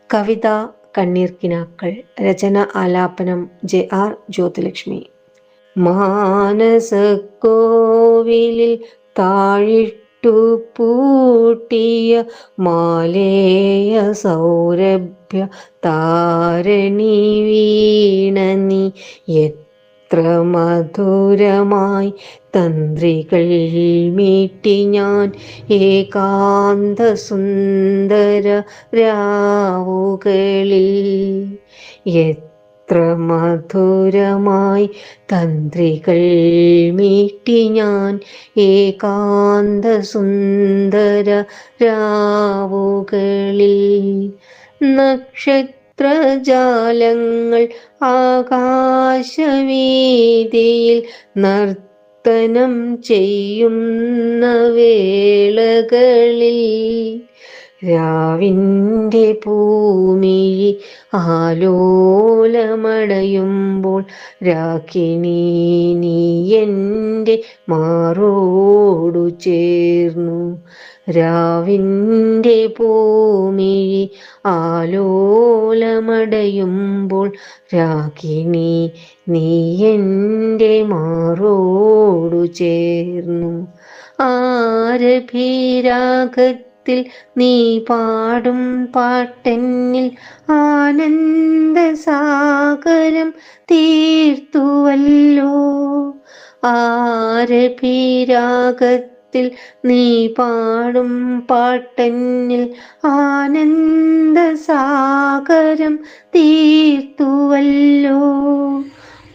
കവിത കണ്ണീർക്കിനാക്കൾ. രചന ആലാപനം JR ജ്യോതിലക്ഷ്മി. മാനസക്കോവിലിൽ താഴിട്ടു പൂട്ടിയ മാലേയ സൗരഭ്യ താരണി വീണ നീ എത്ര മധുരമായി തന്ത്രികൾ മീട്ടി ഞാൻ ഏകാന്ത സുന്ദര രാവുകളിൽ. എത്ര മധുരമായി തന്ത്രികൾ മീട്ടി ഞാൻ ഏകാന്ത സുന്ദര രാവുകളിൽ. നക്ഷത്രജാലങ്ങൾ ആകാശവീതിയിൽ നർത്തനം ചെയ്യുന്ന വേളകളിൽ. രാവിൻ്റെ പൂമിഴി ആലോലമടയുമ്പോൾ രാക്കിനി നീ എൻ്റെ മാറോടു ചേർന്നു. രാവിൻ്റെ പൂമിഴി ആലോലമടയുമ്പോൾ രാക്കിനി നീ എൻ്റെ മാറോടു ചേർന്നു. ആരഭിരാഗത്തിൽ നീ പാടും പാട്ടെന്നിൽ ആനന്ദസാഗരം തീർത്തുവല്ലോ. ആരഭിരാഗത്തിൽ നീ പാടും പാട്ടെന്നിൽ ആനന്ദസാഗരം തീർത്തുവല്ലോ.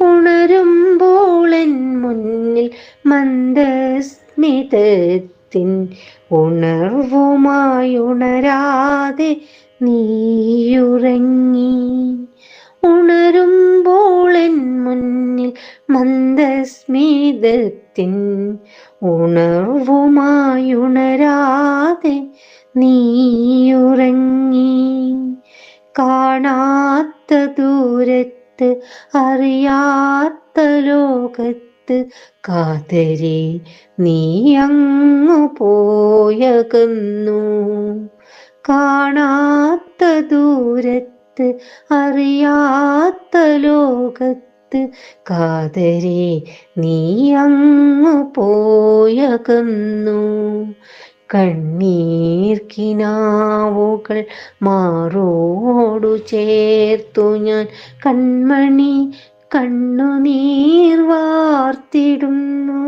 ഉണരുമ്പോൾ എൻ മുന്നിൽ മന്ദസ്മിതത്തിൻ ഉണർവുമായുണരാതെ നീയുറങ്ങി. ഉണരുമ്പോൾ എൻ മുന്നിൽ മന്ദസ്മിതത്തിൻ ഉണർവുമായുണരാതെ നീയുറങ്ങി. കാണാത്ത ദൂരത്ത് അറിയാത്ത ലോകത്ത് കാതരി നീ അങ്ങു പോയകന്നു. കാണാത്ത ദൂരത്ത് അറിയാത്ത ലോകത്ത് കാതരി നീ അങ്ങു പോയകന്നു. കണ്ണീർക്കിനാവുകൾ മാറോടു ചേർത്തു ഞാൻ കൺമണി കണ്ണുനീർ വാർത്തിടുന്നു.